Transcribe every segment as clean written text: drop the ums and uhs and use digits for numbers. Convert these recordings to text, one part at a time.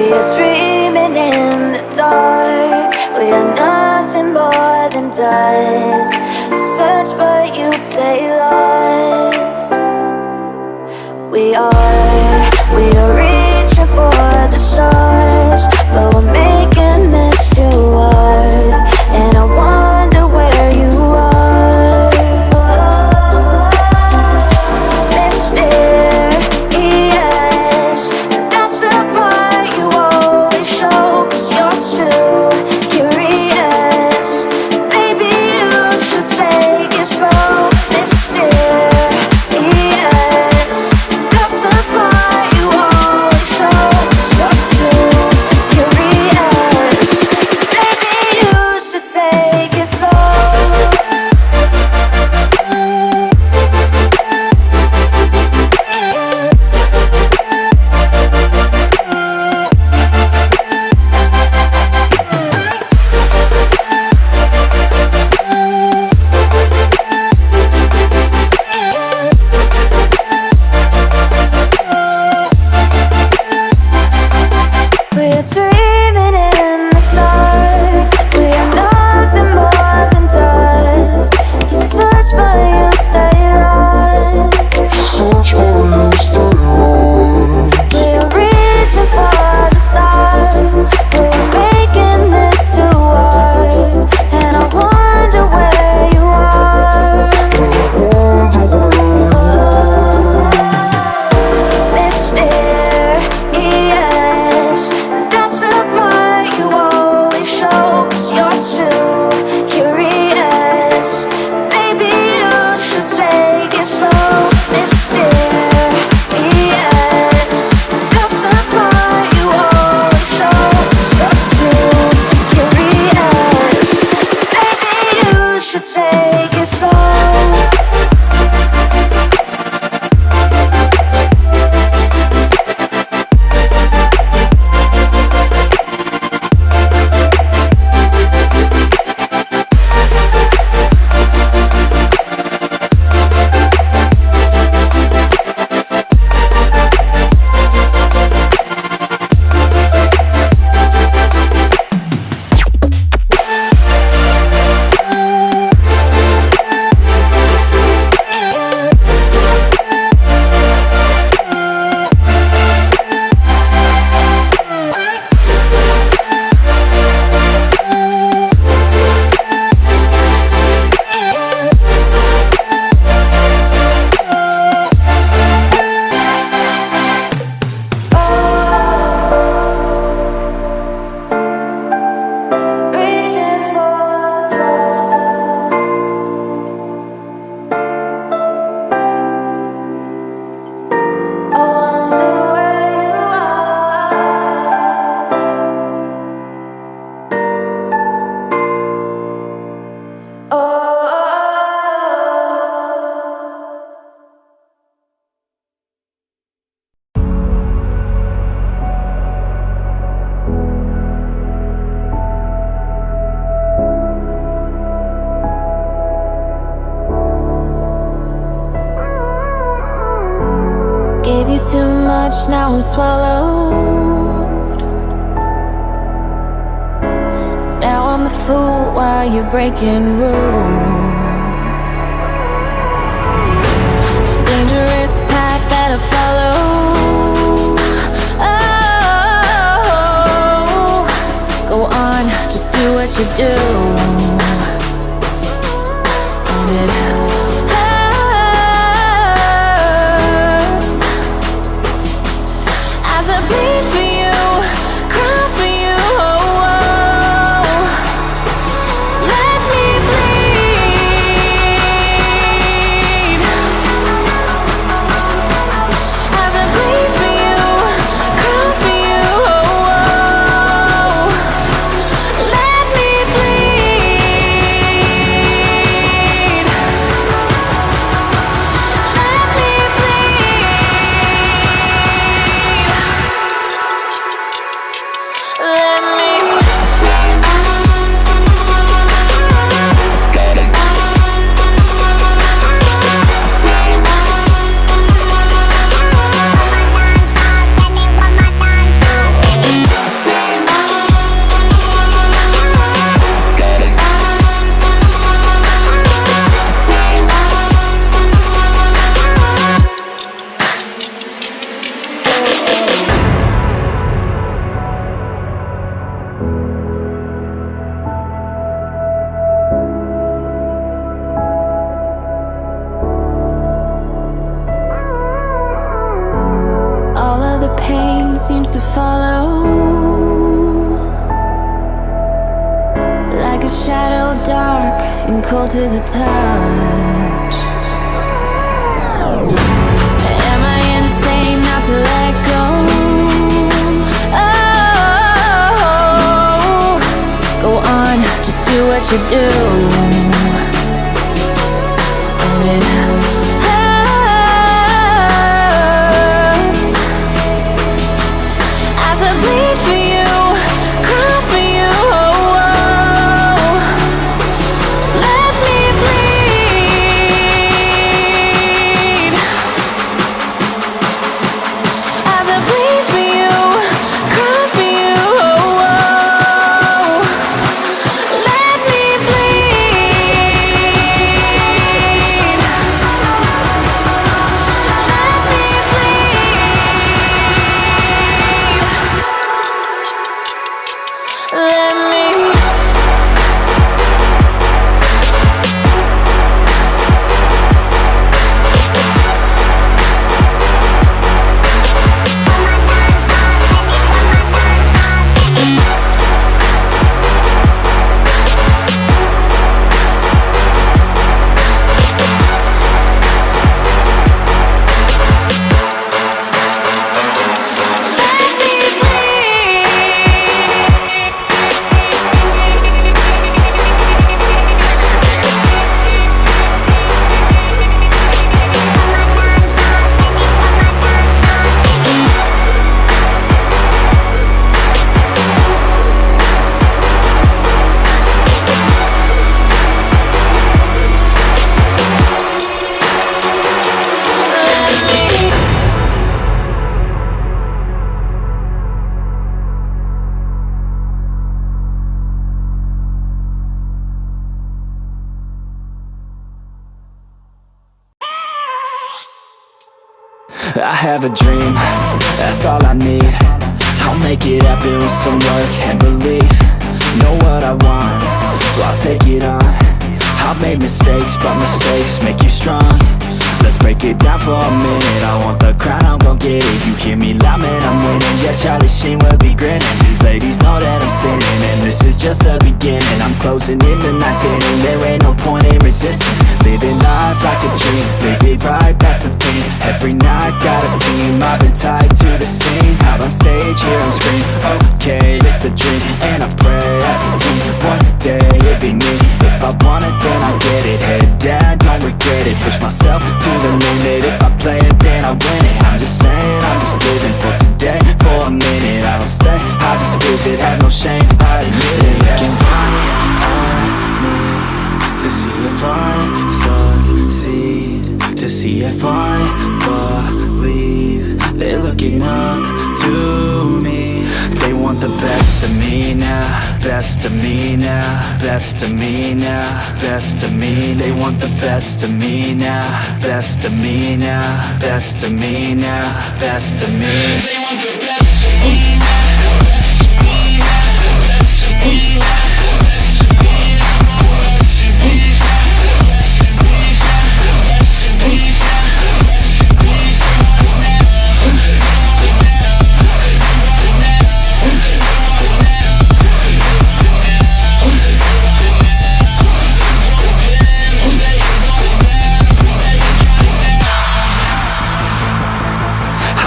We are dreaming in the dark. We are nothing more than dust. Search but you stay lost. We are reaching for the stars, but we're making this too hard. And I wonder where you are. Mysterious, that's the part you always show. 'Cause you're too curious. Maybe you should take it slow. Mysterious, that's the part you always show. 'Cause you're too curious. Maybe you should take it slow. We're dreaming in the dark. We are nothing more than dust. You search but you stay lost. We are reaching for the stars, but we're making this too hard. And I wonder where you are. Mysterious, that's the part you always show. 'Cause you're too curious. Maybe you should take it slow. Mysterious, that's the part you always show. 'Cause you're too curious. Maybe you should take it slow. Reaching for the stars. I wonder where you are. Oh. Gave you too much, now I'm swallowed. Now I'm the fool while you're breaking rules. Dangerous path that I follow. Oh, go on, just do what you do. And it hurts as I bleed for you, cry for you. Oh, oh. Let me bleed as I bleed for you, cry for you. Oh, oh. Let me bleed. and cold to the touch. Am I insane not to let go? Oh, go on, just do what you do. And it hurts as I bleed for you, cry for you. Let me bleed as I bleed for you, cry for you. Let me bleed. Let me bleed. Let me. I have a dream, that's all I need. I'll make it happen with some work and belief. Know what I want, so I'll take it on. I've made mistakes, but mistakes make you strong. Let's break it down for a minute. I want the crown, I'm gon' get it. You hear me loud, man, I'm winning. Yeah, Charlie Sheen will be grinning. These ladies know that I'm sinning, and this is just the beginning. I'm closing in the night inning. There ain't no point in resisting. Living life like a dream, live it right, that's the thing. Every night got a team, I've been tied to the scene. Out on stage, here I'm screaming, okay, it's a dream. And I pray as a team, one day it'll be me. If I want it, then I get it. Head down, don't regret it. Push myself to the limit. If I play it, then I win it. I'm just saying, I'm just living for today. For a minute, I don't stay, I just visit. Have no shame, I admit it. Looking right at me to see if I succeed, to see if I believe. They're looking up to me. They want the best of me now, best of me now, best of me now, best of me. They want the best of me now, best of me now, best of me now, best of me. They want the best of me now.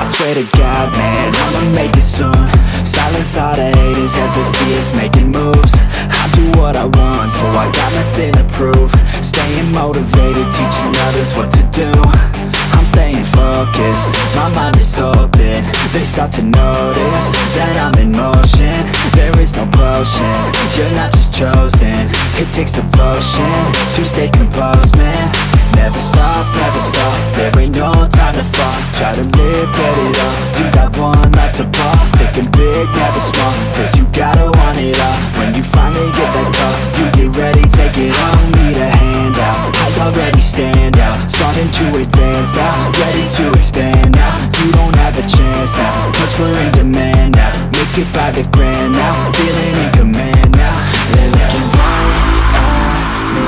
Swear to God, man, I'ma make it soon. Silence all the haters as they see us making moves. I do what I want, so I got nothing to prove. Staying motivated, teaching others what to do. I'm staying focused, my mind is open. They start to notice that I'm in motion. There is no potion, you're not just chosen. It takes devotion to stay composed, man. Never stop, there ain't no time to fall. Try to live, get it up, you got one life to ball. Thinking big, never small, cause you gotta want it all. When you finally get that call, you get ready, take it on. Need a handout, I already stand out. Starting to advance now, ready to expand now. You don't have a chance now, cause we're in demand now. Make it by the grand now, feeling in command now. They're looking right at me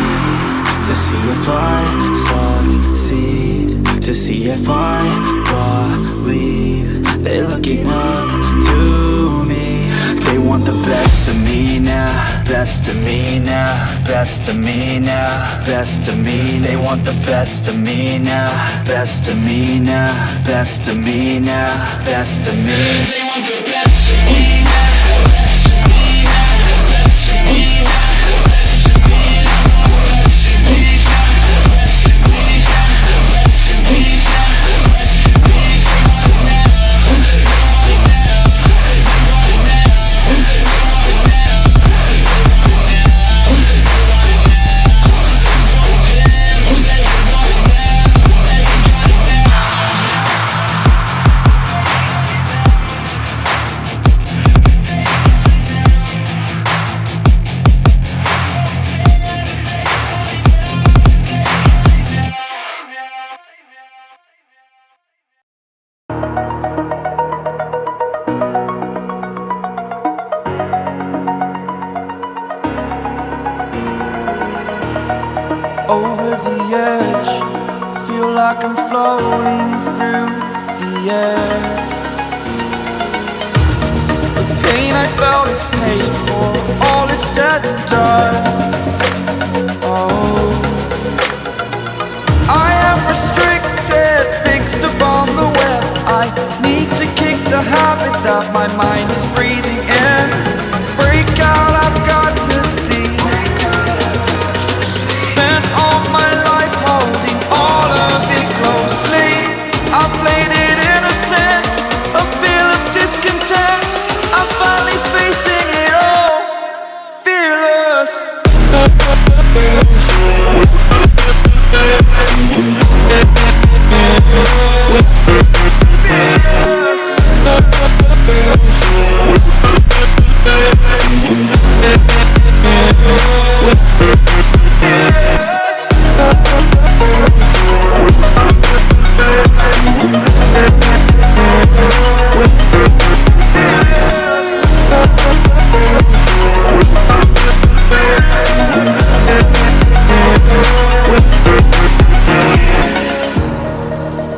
to see if I succeed, to see if I believe. They're looking up to me. They want the best of me now, best of me now, best of me now, best of me. They want the best of me now, best of me now, best of me now, best of me. They want the best of me now. Over the edge, feel like I'm floating through the air. The pain I felt is paid for, all is said and done. Oh, I am restricted, fixed upon the web. I need to kick the habit that my mind is breathing in. Break out, I've got to see. Spent all my life holding all of it closely. I played it innocent, a feel of discontent. I'm finally facing it all, fearless.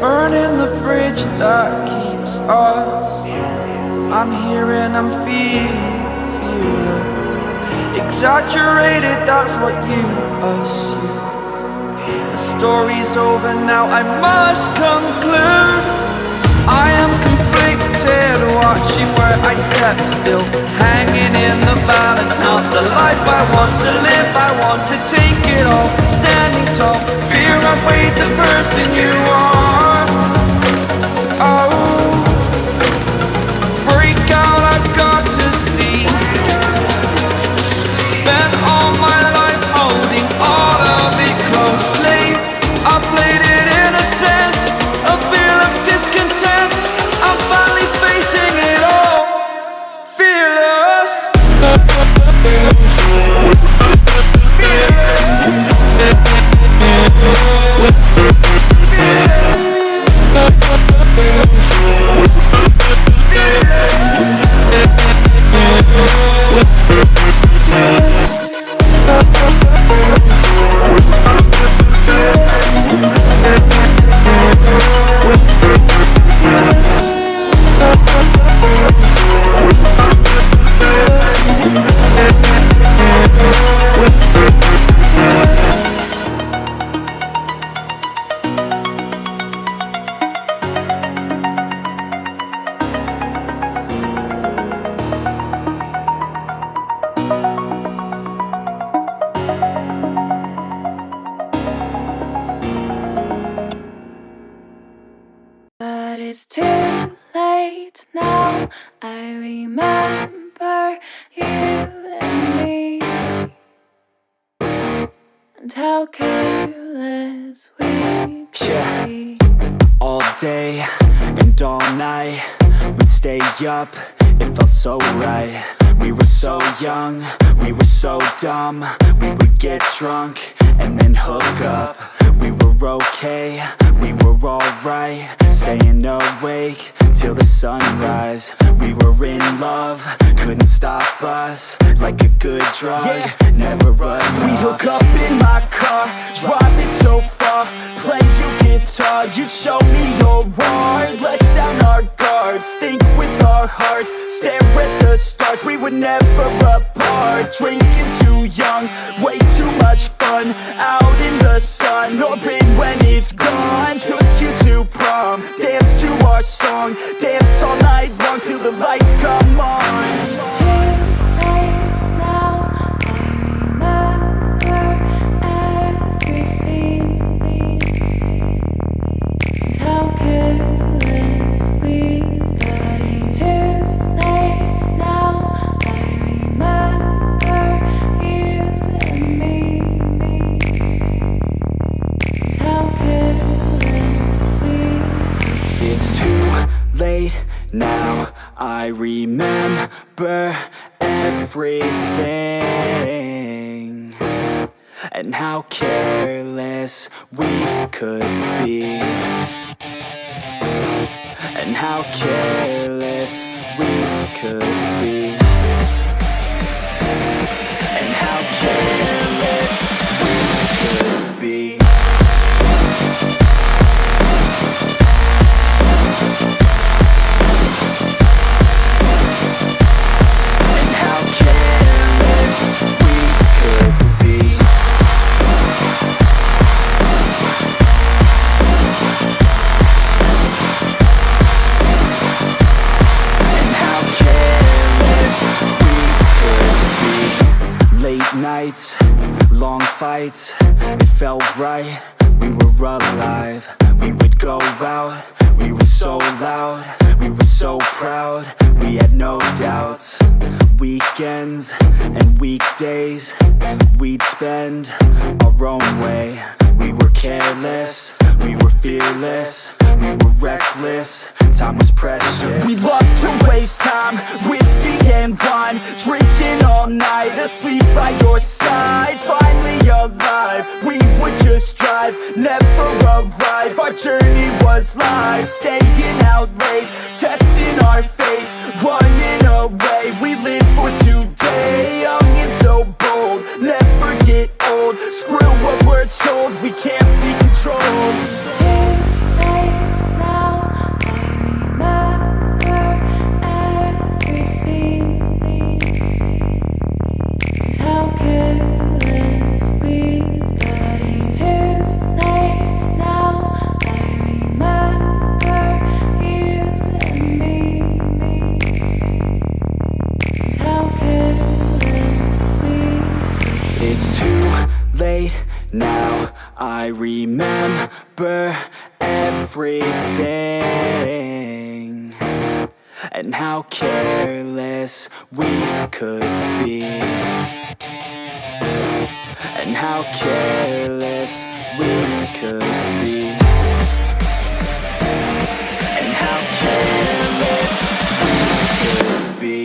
Burning the bridge that keeps us. I'm here and I'm feeling fearless. Exaggerated, that's what you assume. The story's over now, I must conclude. I am conflicted, watching where I step still, hanging in the balance. Not the life I want to live, I want to take it all. Standing tall, fear outweighed the person you are. Oh, break out, I've got to see. Spent all my life holding all of it closely. I played it innocent, a feel of discontent. I'm finally facing it all, fearless. But it's too late now. I remember you and me, and how careless we could be. All day and all night, we'd stay up, it felt so right. We were so young, we were so dumb. We would get drunk and then hook up. We were okay, we were alright. staying awake till the sunrise. We were in love, couldn't stop us. Like a good drug, never enough. We hook up in my car, driving so far. Play you guitar, you'd show me your art. Let down our guards, think with our hearts. Stare at the stars, we were never apart. Drinking too young, way too much fun. Out in the sun, open when it's gone. Took you to prom, dance to our song. Dance all night long till the lights come on. It's too late now, I remember everything. And how careless we got. It's too late now, I remember you and me. And how careless we got. It's too late now, I remember everything. And how careless we could be. And how careless we could be. And how careless we could be. And how careless we could be. And how careless we could be. Late nights, long fights, it felt right, we were alive. We would go out, we were so loud, we were so proud, we had no doubts. Weekends and weekdays, we'd spend our own way. We were careless, we were fearless, we were reckless, time was precious. We loved to waste time, whiskey and wine. Drinking all night, asleep by your side. Finally alive, we would just drive, never arrive. Our journey was live, staying out late, testing our fate, running away. We live for today, young and so bold, never get old. Screw what we're told, we can't be controlled. It's too late now, I remember everything. And how careless we got. It's too late now, I remember you and me. And how careless we got. It's too late now, I remember everything. And how careless we could be. And how careless we could be. And how careless we could be.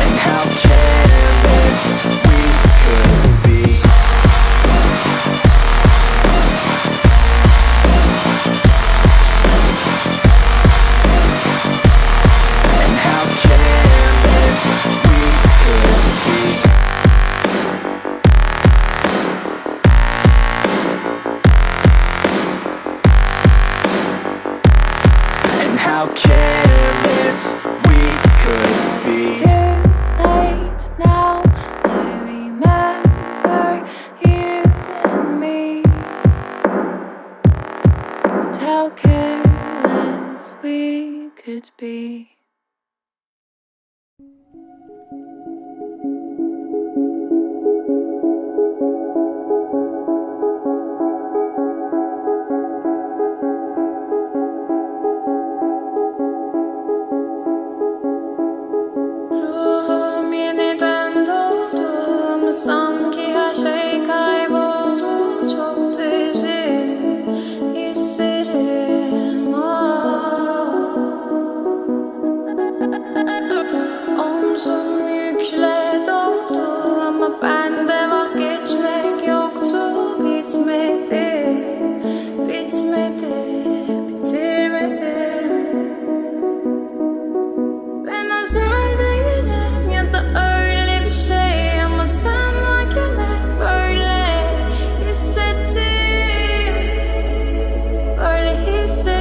And how careless we could be. And how careless we could be. And how careless we could be. It's too late now, I remember you and me. And how careless we could be. Ruhum yeniden doğdu, sanki her şey kayboldu. Çok derin hislerim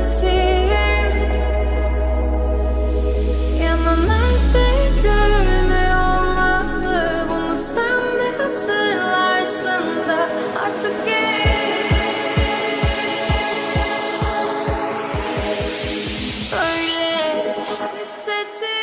hissettiğim. Yanan her şey görünmüyor olmalı. Bunu sen de hatırlarsın da artık gel. Öyle hissettiğim.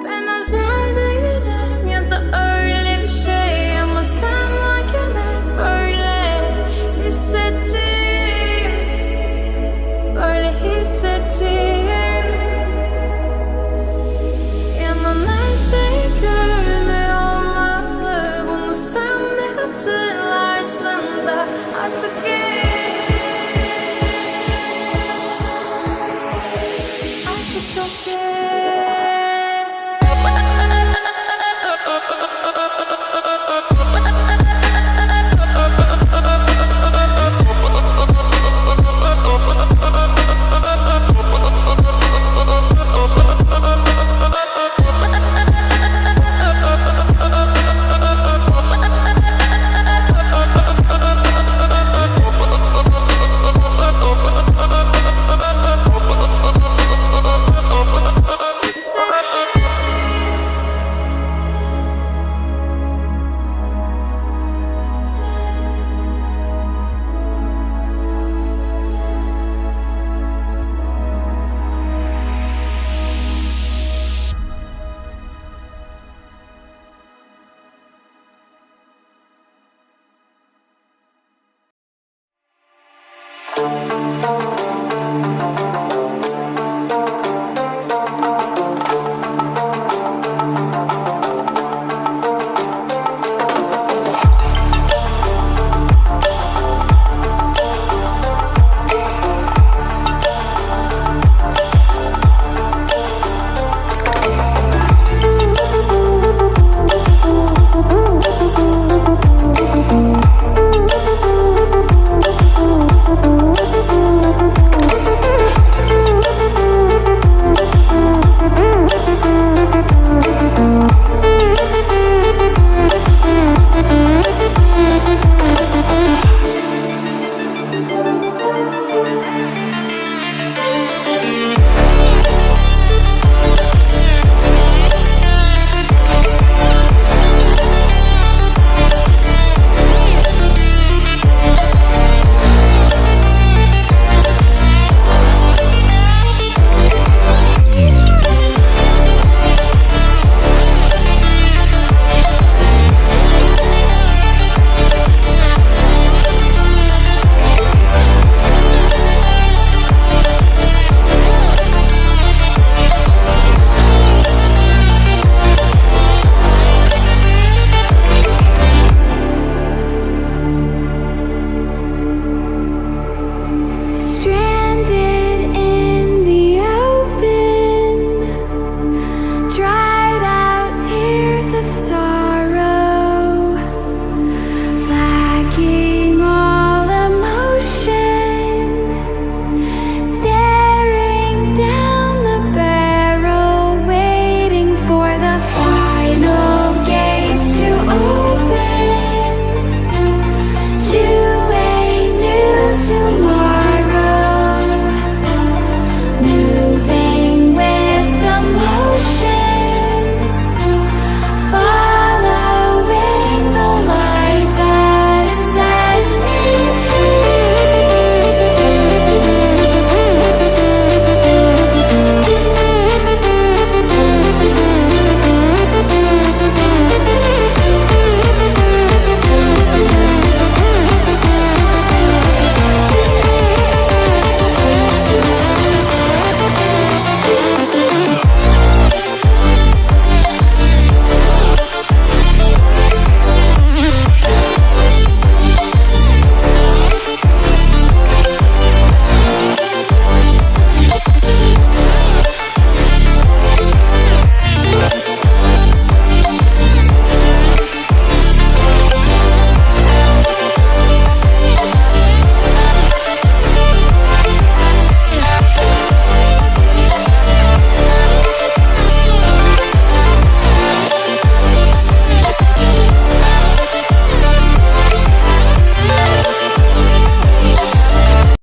Ben özel değilim ya da öyle bir şey, ama sen varken hep böyle hissettim. Böyle hissettim. Yanan her şey görünmüyor olmalı. Bunu sen de hatırlarsın da artık gel. Artık çok geç.